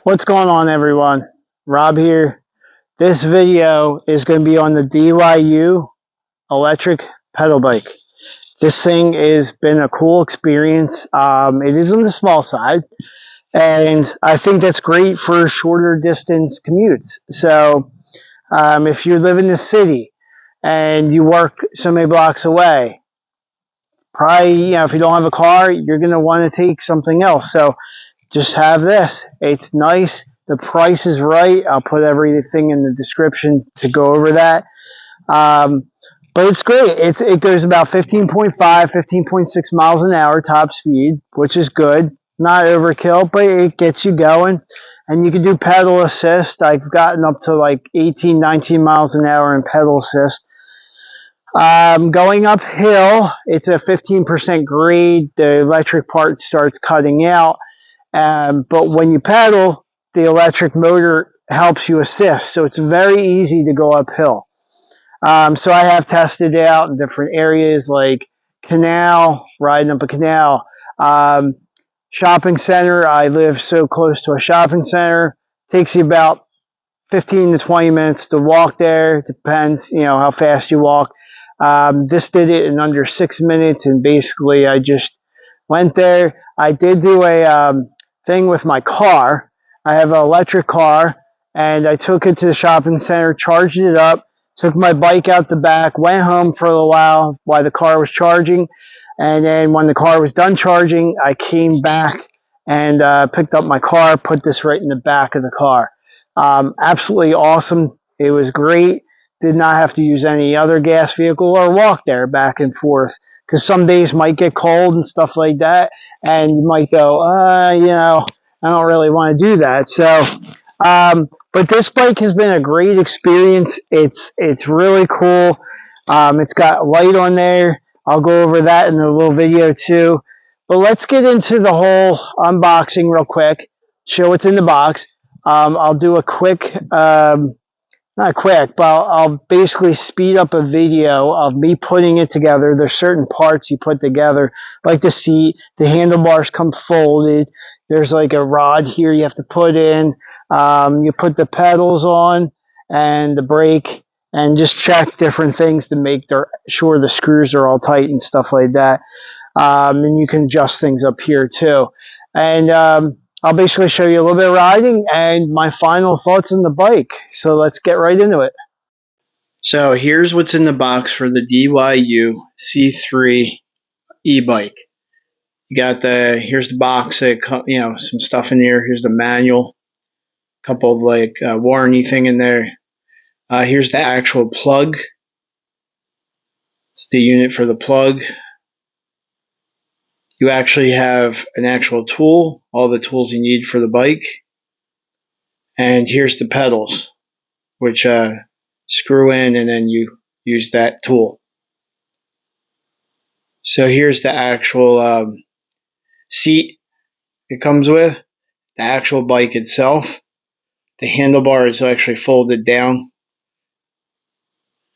What's going on, everyone? Rob here. This video is going to be on the Dyu electric pedal bike. This thing has been a cool experience. It is on the small side, and I think that's great for shorter distance commutes. So if you live in the city and you work so many blocks away, probably, if you don't have a car, you're going to want to take something else. So just have this. It's nice. The price is right. I'll put everything in the description to go over that. But it's great. It goes about 15.5, 15.6 miles an hour top speed, which is good. Not overkill, but it gets you going. And you can do pedal assist. I've gotten up to like 18, 19 miles an hour in pedal assist. Going uphill, it's a 15% grade. The electric part starts cutting out. But when you pedal, the electric motor helps you assist. So it's very easy to go uphill. So I have tested it out in different areas like canal, riding up a canal, shopping center. I live so close to a shopping center. Takes you about 15 to 20 minutes to walk there. Depends, how fast you walk. This did it in under 6 minutes, and basically I just went there. I did do a thing with my car. I have an electric car, and I took it to the shopping center, charged it up, took my bike out the back, went home for a little while the car was charging, and then when the car was done charging, I came back and picked up my car, put this right in the back of the car. Absolutely awesome. It was great. Did not have to use any other gas vehicle or walk there back and forth, because some days might get cold and stuff like that, and you might go, I don't really want to do that. So, but this bike has been a great experience. It's really cool. It's got light on there. I'll go over that in a little video too. But let's get into the whole unboxing real quick. Show what's in the box. I'll do a quick, not quick, but I'll basically speed up a video of me putting it together. There's certain parts you put together, like the seat, the handlebars come folded. There's like a rod here you have to put in. You put the pedals on and the brake, and just check different things to make sure the screws are all tight and stuff like that. And you can adjust things up here too. And I'll basically show you a little bit of riding and my final thoughts on the bike. So let's get right into it. So here's what's in the box for the Dyu C3 Ebike. You got here's the box, some stuff in here. Here's the manual, a couple of warranty thing in there. Here's the actual plug. It's the unit for the plug. You actually have an actual tool, all the tools you need for the bike. And here's the pedals, which screw in and then you use that tool. So here's the actual seat it comes with, the actual bike itself. The handlebar is actually folded down.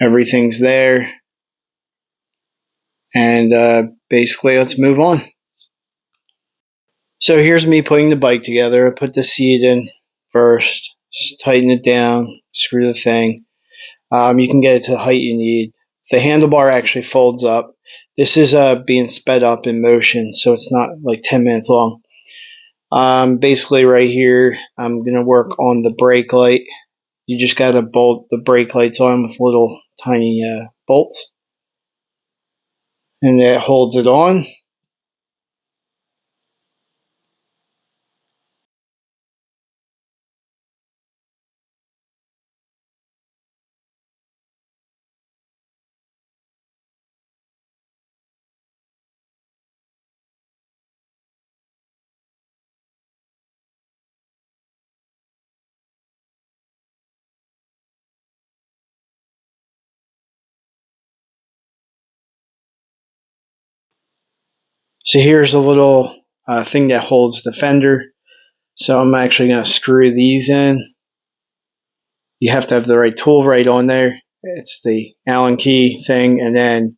Everything's there. And basically, let's move on. So here's me putting the bike together. I put the seat in first, just tighten it down, screw the thing. You can get it to the height you need. The handlebar actually folds up. This is being sped up in motion, so it's not like 10 minutes long. Basically right here, I'm going to work on the brake light. You just got to bolt the brake lights on with little tiny bolts. And it holds it on. So here's a little thing that holds the fender. So I'm actually going to screw these in. You have to have the right tool right on there. It's the Allen key thing, and then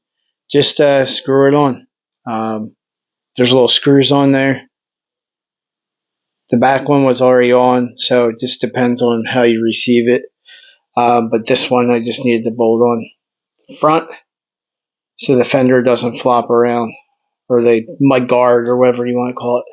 just screw it on. There's little screws on there The back one was already on, so it just depends on how you receive it. But this one I just needed to bolt on front so the fender doesn't flop around, or the mud guard, or whatever you want to call it.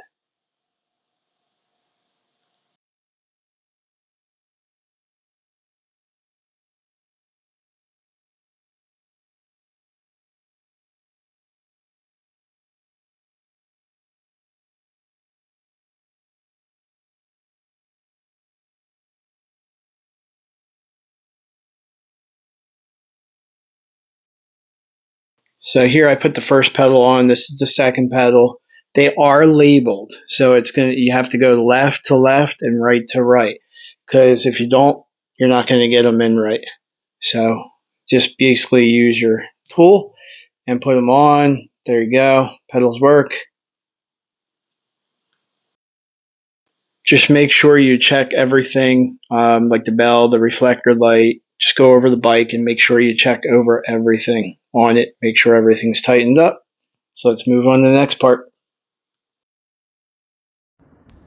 So here I put the first pedal on. This is the second pedal. They are labeled, so you have to go left to left and right to right, because if you don't, you're not going to get them in right. So just basically use your tool and put them on. There you go. Pedals work. Just make sure you check everything, like the bell, the reflector light. Just go over the bike and make sure you check over everything on it. Make sure everything's tightened up. So let's move on to the next part.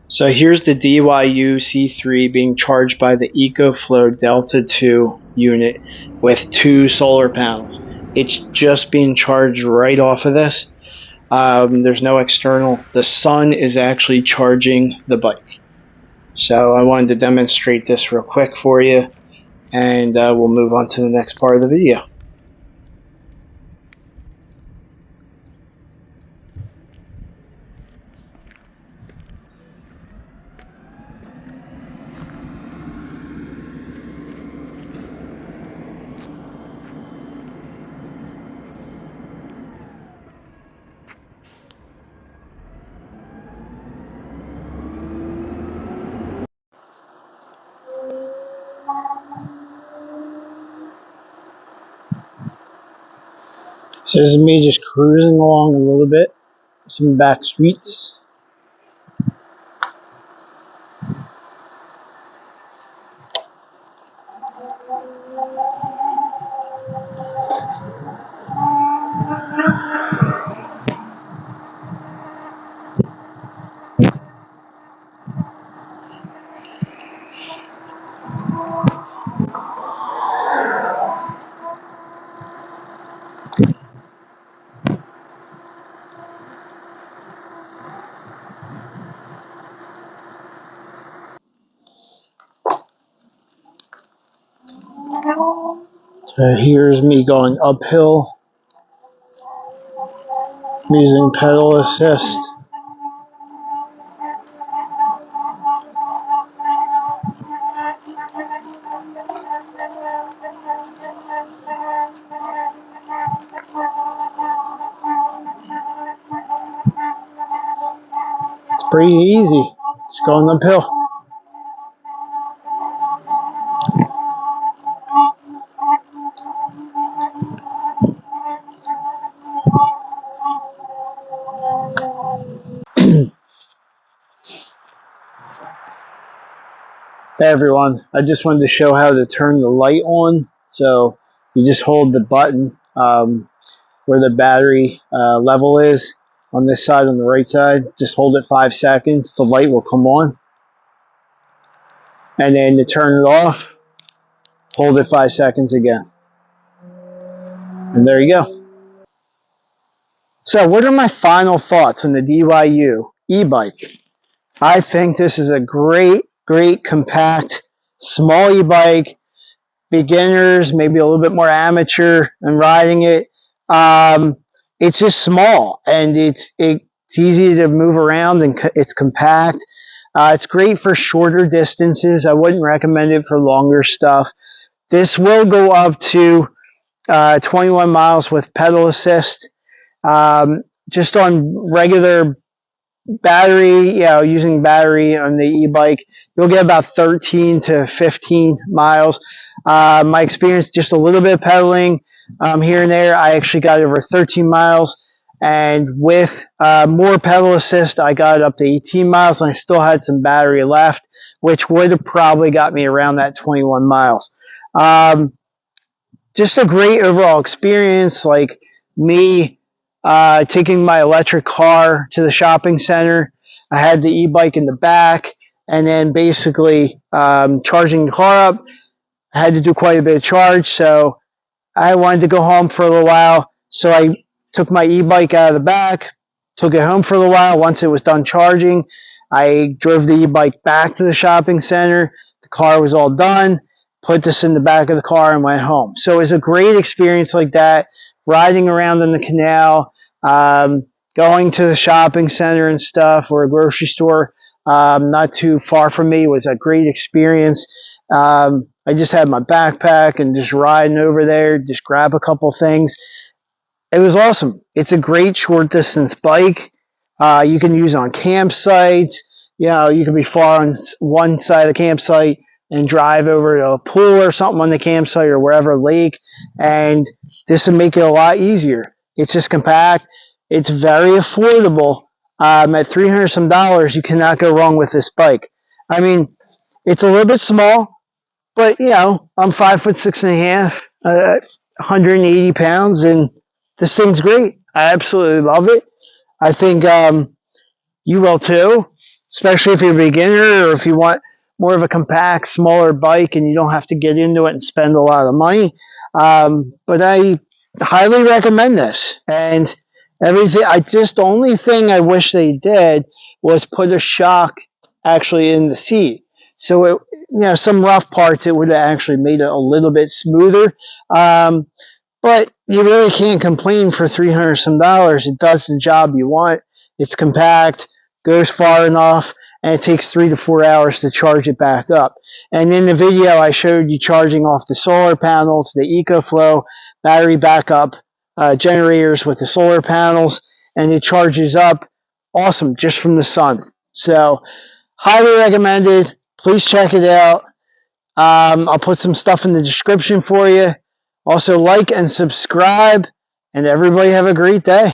So here's the Dyu C3 being charged by the EcoFlow Delta 2 unit with 2 solar panels. It's just being charged right off of this. There's no external. The sun is actually charging the bike. So I wanted to demonstrate this real quick for you, and we'll move on to the next part of the video. So this is me just cruising along a little bit, some back streets. So here's me going uphill, using pedal assist. It's pretty easy, just going uphill. Hey everyone, I just wanted to show how to turn the light on. So you just hold the button where the battery level is on this side, on the right side. Just hold it 5 seconds, the light will come on. And then to turn it off, hold it 5 seconds again. And there you go. So what are my final thoughts on the Dyu e-bike? I think this is a great, compact, small e-bike. Beginners, maybe a little bit more amateur in riding it. It's just small, and it's easy to move around, and it's compact. It's great for shorter distances. I wouldn't recommend it for longer stuff. This will go up to 21 miles with pedal assist. Just on regular battery, using battery on the e-bike, you'll get about 13 to 15 miles. My experience, just a little bit of pedaling here and there, I actually got over 13 miles. And with more pedal assist, I got it up to 18 miles, and I still had some battery left, which would have probably got me around that 21 miles. Just a great overall experience. Like me taking my electric car to the shopping center, I had the e-bike in the back. and then basically charging the car up. I had to do quite a bit of charge, so I wanted to go home for a little while. So I took my e-bike out of the back, took it home for a little while. Once it was done charging, I drove the e-bike back to the shopping center. The car was all done, put this in the back of the car and went home. So it was a great experience like that, riding around in the canal, going to the shopping center and stuff, or a grocery store not too far from me. Was a great experience. I just had my backpack and just riding over there, just grab a couple things. It was awesome. It's a great short distance bike. You can use on campsites. You know, you can be far on one side of the campsite and drive over to a pool or something on the campsite or wherever, lake, and this will make it a lot easier. It's just compact. It's very affordable. At $300 some, you cannot go wrong with this bike. I mean, it's a little bit small, but you know, I'm 5'6.5", 180 pounds, and this thing's great. I absolutely love it. I think you will too, especially if you're a beginner or if you want more of a compact, smaller bike and you don't have to get into it and spend a lot of money. But I highly recommend this. And everything, the only thing I wish they did was put a shock actually in the seat. So it, you know, some rough parts, it would have actually made it a little bit smoother. But you really can't complain for $300 some. It does the job you want. It's compact, goes far enough, and it takes 3 to 4 hours to charge it back up. And in the video, I showed you charging off the solar panels, the EcoFlow battery backup generators with the solar panels, and it charges up awesome just from the sun. So highly recommended. Please check it out. I'll put some stuff in the description for you. Also, like and subscribe, and everybody have a great day.